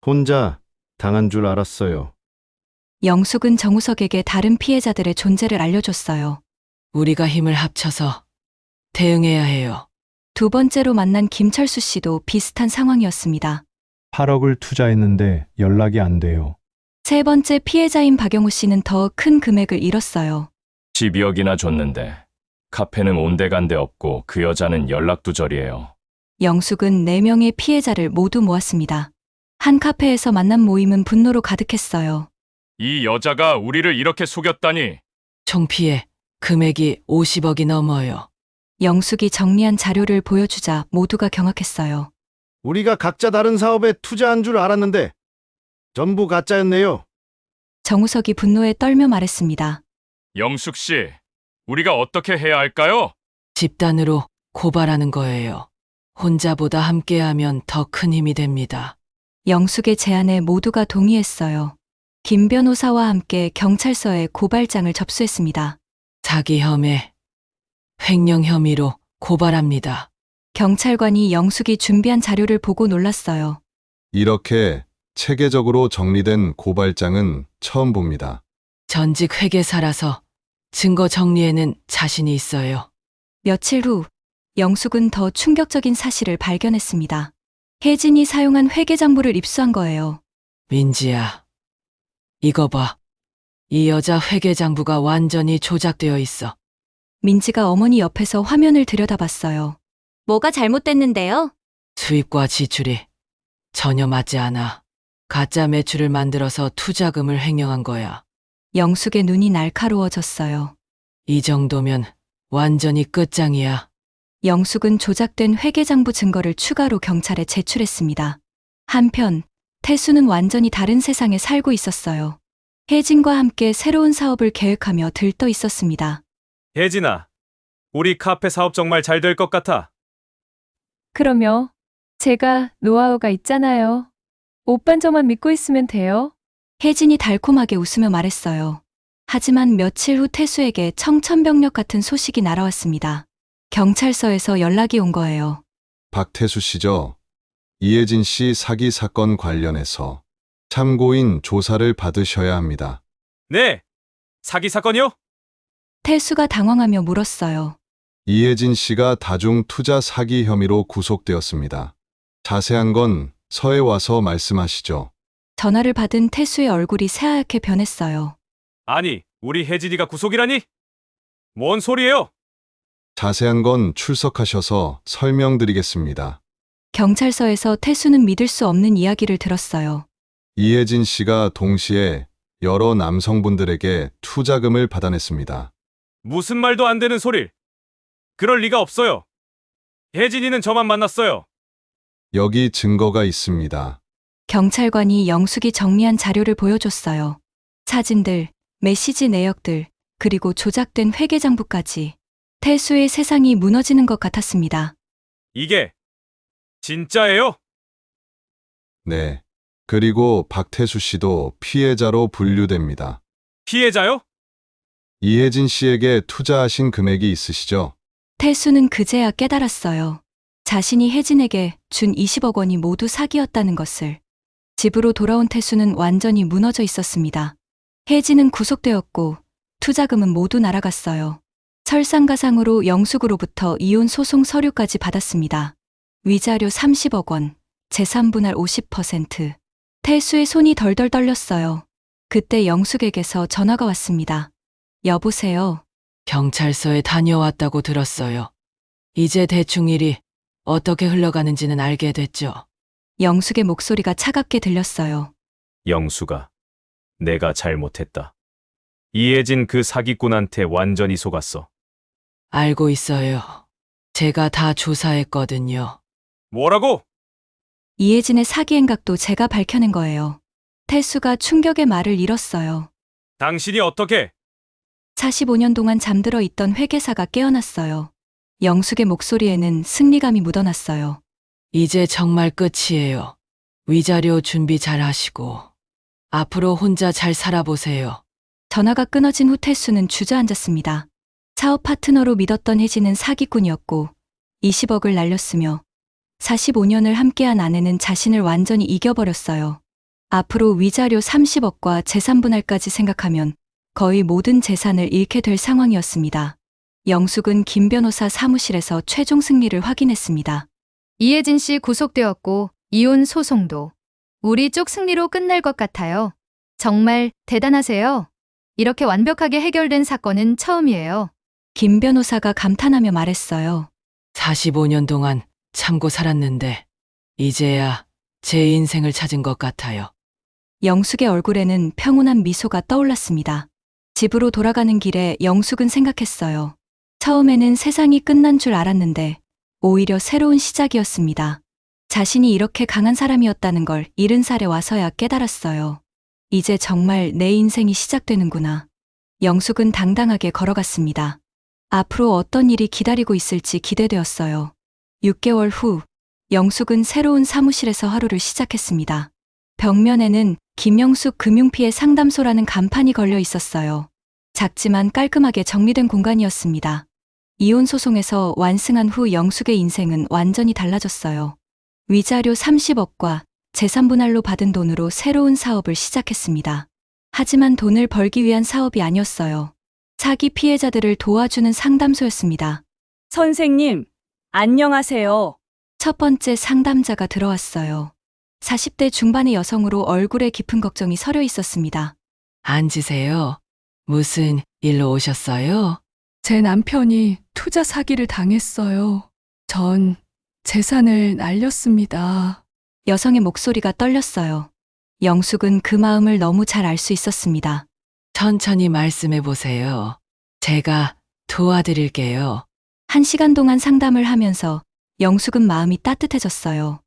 혼자 당한 줄 알았어요. 영숙은 정우석에게 다른 피해자들의 존재를 알려줬어요. 우리가 힘을 합쳐서 대응해야 해요. 두 번째로 만난 김철수 씨도 비슷한 상황이었습니다. 8억을 투자했는데 연락이 안 돼요. 세 번째 피해자인 박영호 씨는 더 큰 금액을 잃었어요. 12억이나 줬는데 카페는 온데간데 없고 그 여자는 연락두절이에요. 영숙은 4명의 피해자를 모두 모았습니다. 한 카페에서 만난 모임은 분노로 가득했어요. 이 여자가 우리를 이렇게 속였다니. 총 피해 금액이 50억이 넘어요. 영숙이 정리한 자료를 보여주자 모두가 경악했어요. 우리가 각자 다른 사업에 투자한 줄 알았는데 전부 가짜였네요. 정우석이 분노에 떨며 말했습니다. 영숙 씨, 우리가 어떻게 해야 할까요? 집단으로 고발하는 거예요. 혼자보다 함께하면 더 큰 힘이 됩니다. 영숙의 제안에 모두가 동의했어요. 김 변호사와 함께 경찰서에 고발장을 접수했습니다. 사기 혐의, 횡령 혐의로 고발합니다. 경찰관이 영숙이 준비한 자료를 보고 놀랐어요. 이렇게 체계적으로 정리된 고발장은 처음 봅니다. 전직 회계사라서 증거 정리에는 자신이 있어요. 며칠 후 영숙은 더 충격적인 사실을 발견했습니다. 혜진이 사용한 회계장부를 입수한 거예요. 민지야, 이거 봐. 이 여자 회계장부가 완전히 조작되어 있어. 민지가 어머니 옆에서 화면을 들여다봤어요. 뭐가 잘못됐는데요? 수입과 지출이 전혀 맞지 않아. 가짜 매출을 만들어서 투자금을 횡령한 거야. 영숙의 눈이 날카로워졌어요. 이 정도면 완전히 끝장이야. 영숙은 조작된 회계장부 증거를 추가로 경찰에 제출했습니다. 한편 태수는 완전히 다른 세상에 살고 있었어요. 혜진과 함께 새로운 사업을 계획하며 들떠 있었습니다. 혜진아, 우리 카페 사업 정말 잘 될 것 같아. 그럼요. 제가 노하우가 있잖아요. 오빤 저만 믿고 있으면 돼요. 혜진이 달콤하게 웃으며 말했어요. 하지만 며칠 후 태수에게 청천벽력 같은 소식이 날아왔습니다. 경찰서에서 연락이 온 거예요. 박태수 씨죠? 이혜진 씨 사기 사건 관련해서 참고인 조사를 받으셔야 합니다. 네, 사기 사건이요? 태수가 당황하며 물었어요. 이혜진 씨가 다중 투자 사기 혐의로 구속되었습니다. 자세한 건 서에 와서 말씀하시죠. 전화를 받은 태수의 얼굴이 새하얗게 변했어요. 아니, 우리 혜진이가 구속이라니? 뭔 소리예요? 자세한 건 출석하셔서 설명드리겠습니다. 경찰서에서 태수는 믿을 수 없는 이야기를 들었어요. 이혜진 씨가 동시에 여러 남성분들에게 투자금을 받아냈습니다. 무슨 말도 안 되는 소리. 그럴 리가 없어요. 혜진이는 저만 만났어요. 여기 증거가 있습니다. 경찰관이 영숙이 정리한 자료를 보여줬어요. 사진들, 메시지 내역들, 그리고 조작된 회계장부까지. 태수의 세상이 무너지는 것 같았습니다. 이게 진짜예요? 네. 그리고 박태수 씨도 피해자로 분류됩니다. 피해자요? 이혜진 씨에게 투자하신 금액이 있으시죠? 태수는 그제야 깨달았어요. 자신이 혜진에게 준 20억 원이 모두 사기였다는 것을. 집으로 돌아온 태수는 완전히 무너져 있었습니다. 혜진은 구속되었고 투자금은 모두 날아갔어요. 설상가상으로 영숙으로부터 이혼 소송 서류까지 받았습니다. 위자료 30억 원, 재산 분할 50%. 태수의 손이 덜덜 떨렸어요. 그때 영숙에게서 전화가 왔습니다. 여보세요. 경찰서에 다녀왔다고 들었어요. 이제 대충 일이 어떻게 흘러가는지는 알게 됐죠. 영숙의 목소리가 차갑게 들렸어요. 영숙아, 내가 잘못했다. 이혜진 그 사기꾼한테 완전히 속았어. 알고 있어요. 제가 다 조사했거든요. 뭐라고? 이혜진의 사기 행각도 제가 밝혀낸 거예요. 태수가 충격의 말을 잃었어요. 당신이 어떻게? 45년 동안 잠들어 있던 회계사가 깨어났어요. 영숙의 목소리에는 승리감이 묻어났어요. 이제 정말 끝이에요. 위자료 준비 잘 하시고 앞으로 혼자 잘 살아보세요. 전화가 끊어진 후 태수는 주저앉았습니다. 사업 파트너로 믿었던 혜진은 사기꾼이었고 20억을 날렸으며 45년을 함께한 아내는 자신을 완전히 이겨버렸어요. 앞으로 위자료 30억과 재산 분할까지 생각하면 거의 모든 재산을 잃게 될 상황이었습니다. 영숙은 김 변호사 사무실에서 최종 승리를 확인했습니다. 이혜진 씨 구속되었고 이혼 소송도 우리 쪽 승리로 끝날 것 같아요. 정말 대단하세요. 이렇게 완벽하게 해결된 사건은 처음이에요. 김 변호사가 감탄하며 말했어요. 45년 동안 참고 살았는데 이제야 제 인생을 찾은 것 같아요. 영숙의 얼굴에는 평온한 미소가 떠올랐습니다. 집으로 돌아가는 길에 영숙은 생각했어요. 처음에는 세상이 끝난 줄 알았는데 오히려 새로운 시작이었습니다. 자신이 이렇게 강한 사람이었다는 걸 70살에 와서야 깨달았어요. 이제 정말 내 인생이 시작되는구나. 영숙은 당당하게 걸어갔습니다. 앞으로 어떤 일이 기다리고 있을지 기대되었어요. 6개월 후, 영숙은 새로운 사무실에서 하루를 시작했습니다. 벽면에는 김영숙 금융피해 상담소라는 간판이 걸려 있었어요. 작지만 깔끔하게 정리된 공간이었습니다. 이혼 소송에서 완승한 후 영숙의 인생은 완전히 달라졌어요. 위자료 30억과 재산 분할로 받은 돈으로 새로운 사업을 시작했습니다. 하지만 돈을 벌기 위한 사업이 아니었어요. 사기 피해자들을 도와주는 상담소였습니다. 선생님, 안녕하세요. 첫 번째 상담자가 들어왔어요. 40대 중반의 여성으로 얼굴에 깊은 걱정이 서려 있었습니다. 앉으세요. 무슨 일로 오셨어요? 제 남편이 투자 사기를 당했어요. 전 재산을 날렸습니다. 여성의 목소리가 떨렸어요. 영숙은 그 마음을 너무 잘 알 수 있었습니다. 천천히 말씀해 보세요. 제가 도와드릴게요. 1시간 동안 상담을 하면서 영숙은 마음이 따뜻해졌어요.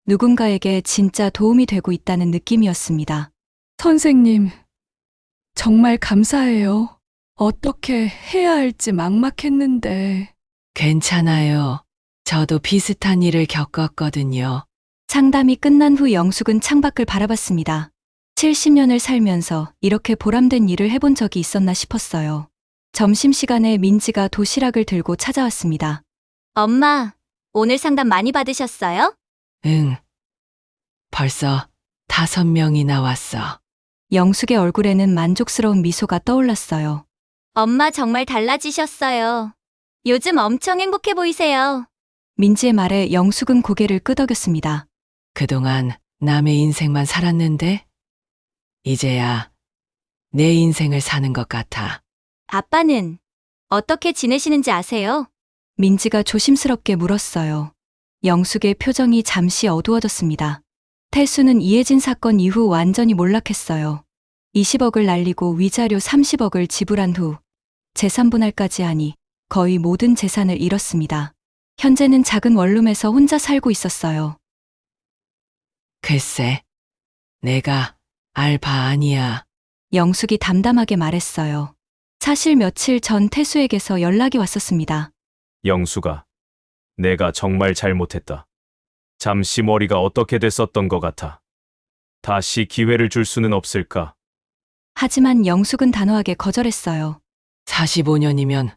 누군가에게 진짜 도움이 되고 있다는 느낌이었습니다. 선생님, 정말 감사해요. 어떻게 해야 할지 막막했는데. 괜찮아요. 저도 비슷한 일을 겪었거든요. 상담이 끝난 후 영숙은 창밖을 바라봤습니다. 70년을 살면서 이렇게 보람된 일을 해본 적이 있었나 싶었어요. 점심시간에 민지가 도시락을 들고 찾아왔습니다. 엄마, 오늘 상담 많이 받으셨어요? 응. 벌써 5명이나 왔어. 영숙의 얼굴에는 만족스러운 미소가 떠올랐어요. 엄마 정말 달라지셨어요. 요즘 엄청 행복해 보이세요. 민지의 말에 영숙은 고개를 끄덕였습니다. 그동안 남의 인생만 살았는데 이제야 내 인생을 사는 것 같아. 아빠는 어떻게 지내시는지 아세요? 민지가 조심스럽게 물었어요. 영숙의 표정이 잠시 어두워졌습니다. 태수는 이혜진 사건 이후 완전히 몰락했어요. 20억을 날리고 위자료 30억을 지불한 후 재산 분할까지 하니 거의 모든 재산을 잃었습니다. 현재는 작은 원룸에서 혼자 살고 있었어요. 글쎄, 내가 알바 아니야. 영숙이 담담하게 말했어요. 사실 며칠 전 태수에게서 연락이 왔었습니다. 영숙아, 내가 정말 잘못했다. 잠시 머리가 어떻게 됐었던 것 같아. 다시 기회를 줄 수는 없을까? 하지만 영숙은 단호하게 거절했어요. 45년이면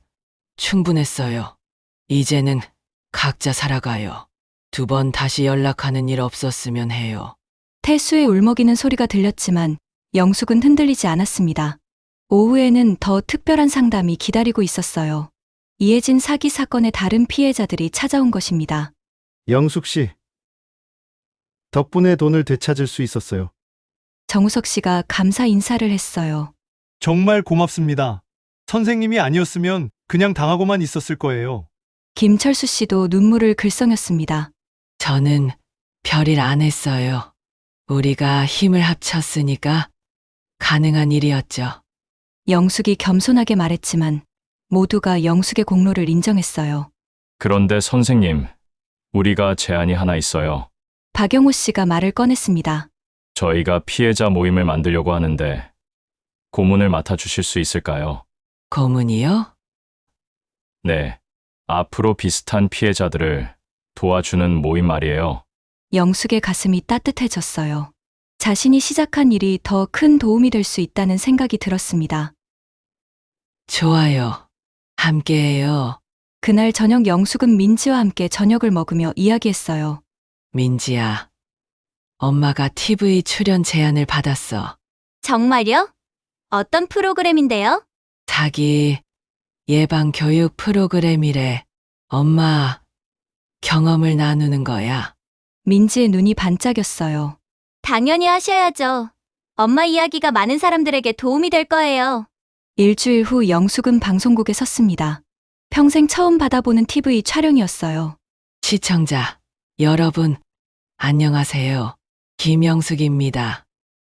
충분했어요. 이제는 각자 살아가요. 2번 다시 연락하는 일 없었으면 해요. 태수의 울먹이는 소리가 들렸지만 영숙은 흔들리지 않았습니다. 오후에는 더 특별한 상담이 기다리고 있었어요. 이혜진 사기 사건의 다른 피해자들이 찾아온 것입니다. 영숙 씨, 덕분에 돈을 되찾을 수 있었어요. 정우석 씨가 감사 인사를 했어요. 정말 고맙습니다. 선생님이 아니었으면 그냥 당하고만 있었을 거예요. 김철수 씨도 눈물을 글썽였습니다. 저는 별일 안 했어요. 우리가 힘을 합쳤으니까 가능한 일이었죠. 영숙이 겸손하게 말했지만 모두가 영숙의 공로를 인정했어요. 그런데 선생님, 우리가 제안이 하나 있어요. 박영호 씨가 말을 꺼냈습니다. 저희가 피해자 모임을 만들려고 하는데 고문을 맡아주실 수 있을까요? 고문이요? 네. 앞으로 비슷한 피해자들을 도와주는 모임 말이에요. 영숙의 가슴이 따뜻해졌어요. 자신이 시작한 일이 더 큰 도움이 될 수 있다는 생각이 들었습니다. 좋아요. 함께해요. 그날 저녁 영숙은 민지와 함께 저녁을 먹으며 이야기했어요. 민지야, 엄마가 TV 출연 제안을 받았어. 정말요? 어떤 프로그램인데요? 사기 예방 교육 프로그램이래. 엄마, 경험을 나누는 거야. 민지의 눈이 반짝였어요. 당연히 하셔야죠. 엄마 이야기가 많은 사람들에게 도움이 될 거예요. 일주일 후 영숙은 방송국에 섰습니다. 평생 처음 받아보는 TV 촬영이었어요. 시청자 여러분, 안녕하세요. 김영숙입니다.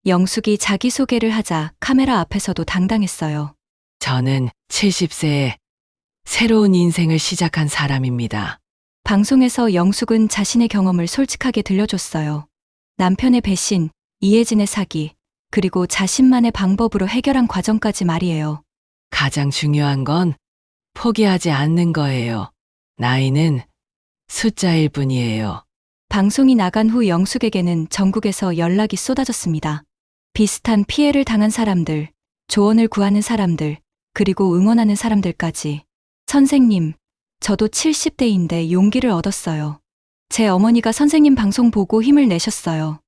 영숙이 자기소개를 하자 카메라 앞에서도 당당했어요. 저는 70세에 새로운 인생을 시작한 사람입니다. 방송에서 영숙은 자신의 경험을 솔직하게 들려줬어요. 남편의 배신, 이혜진의 사기, 그리고 자신만의 방법으로 해결한 과정까지 말이에요. 가장 중요한 건 포기하지 않는 거예요. 나이는 숫자일 뿐이에요. 방송이 나간 후 영숙에게는 전국에서 연락이 쏟아졌습니다. 비슷한 피해를 당한 사람들, 조언을 구하는 사람들, 그리고 응원하는 사람들까지. 선생님, 저도 70대인데 용기를 얻었어요. 제 어머니가 선생님 방송 보고 힘을 내셨어요.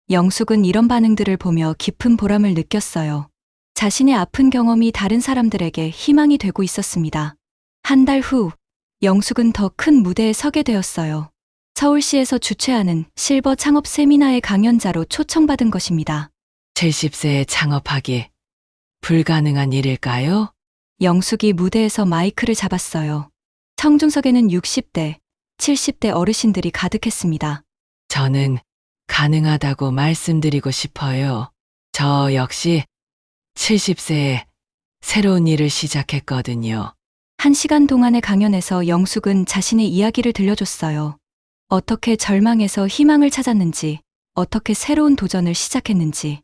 영숙은 이런 반응들을 보며 깊은 보람을 느꼈어요. 자신의 아픈 경험이 다른 사람들에게 희망이 되고 있었습니다. 한 달 후, 영숙은 더 큰 무대에 서게 되었어요. 서울시에서 주최하는 실버 창업 세미나의 강연자로 초청받은 것입니다. 70세에 창업하기 불가능한 일일까요? 영숙이 무대에서 마이크를 잡았어요. 청중석에는 60대, 70대 어르신들이 가득했습니다. 저는 가능하다고 말씀드리고 싶어요. 저 역시 70세에 새로운 일을 시작했거든요. 1시간 동안의 강연에서 영숙은 자신의 이야기를 들려줬어요. 어떻게 절망에서 희망을 찾았는지, 어떻게 새로운 도전을 시작했는지.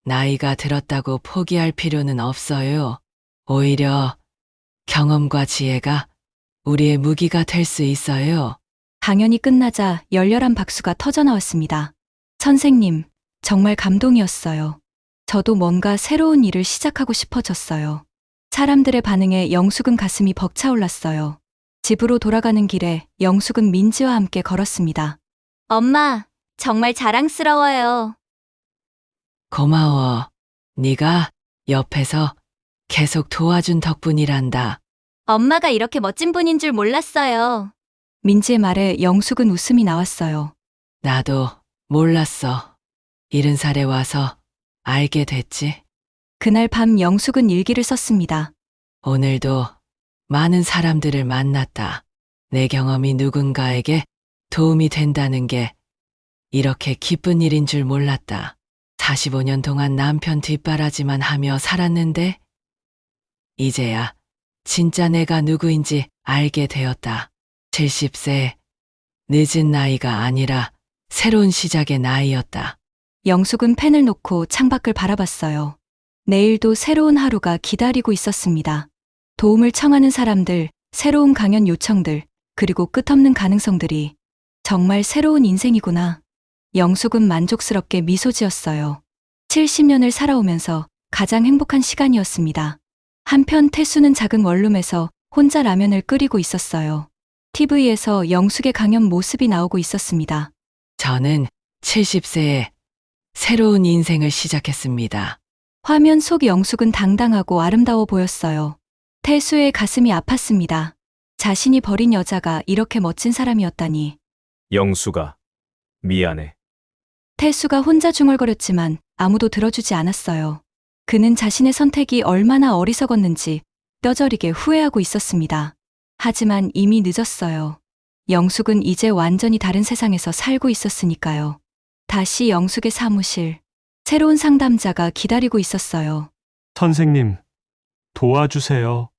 나이가 들었다고 포기할 필요는 없어요. 오히려 경험과 지혜가 우리의 무기가 될 수 있어요. 강연이 끝나자 열렬한 박수가 터져나왔습니다. 선생님, 정말 감동이었어요. 저도 뭔가 새로운 일을 시작하고 싶어졌어요. 사람들의 반응에 영숙은 가슴이 벅차올랐어요. 집으로 돌아가는 길에 영숙은 민지와 함께 걸었습니다. 엄마, 정말 자랑스러워요. 고마워. 네가 옆에서 계속 도와준 덕분이란다. 엄마가 이렇게 멋진 분인 줄 몰랐어요. 민지의 말에 영숙은 웃음이 나왔어요. 나도 몰랐어. 70살에 와서 알게 됐지. 그날 밤 영숙은 일기를 썼습니다. 오늘도 많은 사람들을 만났다. 내 경험이 누군가에게 도움이 된다는 게 이렇게 기쁜 일인 줄 몰랐다. 45년 동안 남편 뒷바라지만 하며 살았는데 이제야 진짜 내가 누구인지 알게 되었다. 70세, 늦은 나이가 아니라 새로운 시작의 나이였다. 영숙은 펜을 놓고 창밖을 바라봤어요. 내일도 새로운 하루가 기다리고 있었습니다. 도움을 청하는 사람들, 새로운 강연 요청들, 그리고 끝없는 가능성들이 정말 새로운 인생이구나. 영숙은 만족스럽게 미소 지었어요. 70년을 살아오면서 가장 행복한 시간이었습니다. 한편 태수는 작은 원룸에서 혼자 라면을 끓이고 있었어요. TV에서 영숙의 강연 모습이 나오고 있었습니다. 저는 70세에 새로운 인생을 시작했습니다. 화면 속 영숙은 당당하고 아름다워 보였어요. 태수의 가슴이 아팠습니다. 자신이 버린 여자가 이렇게 멋진 사람이었다니. 영숙아, 미안해. 태수가 혼자 중얼거렸지만 아무도 들어주지 않았어요. 그는 자신의 선택이 얼마나 어리석었는지 뼈저리게 후회하고 있었습니다. 하지만 이미 늦었어요. 영숙은 이제 완전히 다른 세상에서 살고 있었으니까요. 다시 영숙의 사무실. 새로운 상담자가 기다리고 있었어요. 선생님, 도와주세요.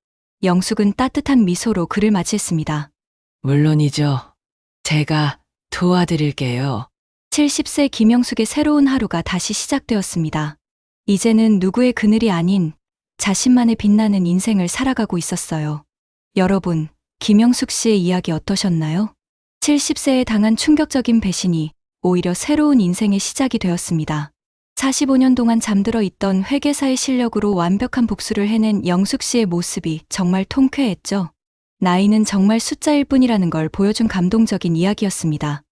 영숙은 따뜻한 미소로 그를 맞이했습니다. 물론이죠. 제가 도와드릴게요. 70세 김영숙의 새로운 하루가 다시 시작되었습니다. 이제는 누구의 그늘이 아닌 자신만의 빛나는 인생을 살아가고 있었어요. 여러분, 김영숙 씨의 이야기 어떠셨나요? 70세에 당한 충격적인 배신이 오히려 새로운 인생의 시작이 되었습니다. 45년 동안 잠들어 있던 회계사의 실력으로 완벽한 복수를 해낸 영숙 씨의 모습이 정말 통쾌했죠. 나이는 정말 숫자일 뿐이라는 걸 보여준 감동적인 이야기였습니다.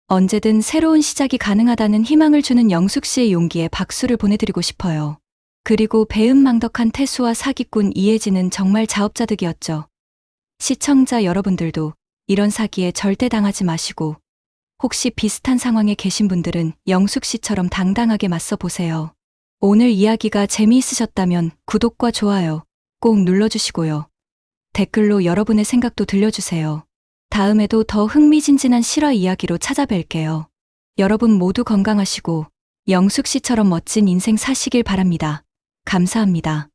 언제든 새로운 시작이 가능하다는 희망을 주는 영숙 씨의 용기에 박수를 보내드리고 싶어요. 그리고 배은망덕한 태수와 사기꾼 이혜진은 정말 자업자득이었죠. 시청자 여러분들도 이런 사기에 절대 당하지 마시고 혹시 비슷한 상황에 계신 분들은 영숙 씨처럼 당당하게 맞서 보세요. 오늘 이야기가 재미있으셨다면 구독과 좋아요 꼭 눌러주시고요. 댓글로 여러분의 생각도 들려주세요. 다음에도 더 흥미진진한 실화 이야기로 찾아뵐게요. 여러분 모두 건강하시고 영숙 씨처럼 멋진 인생 사시길 바랍니다. 감사합니다.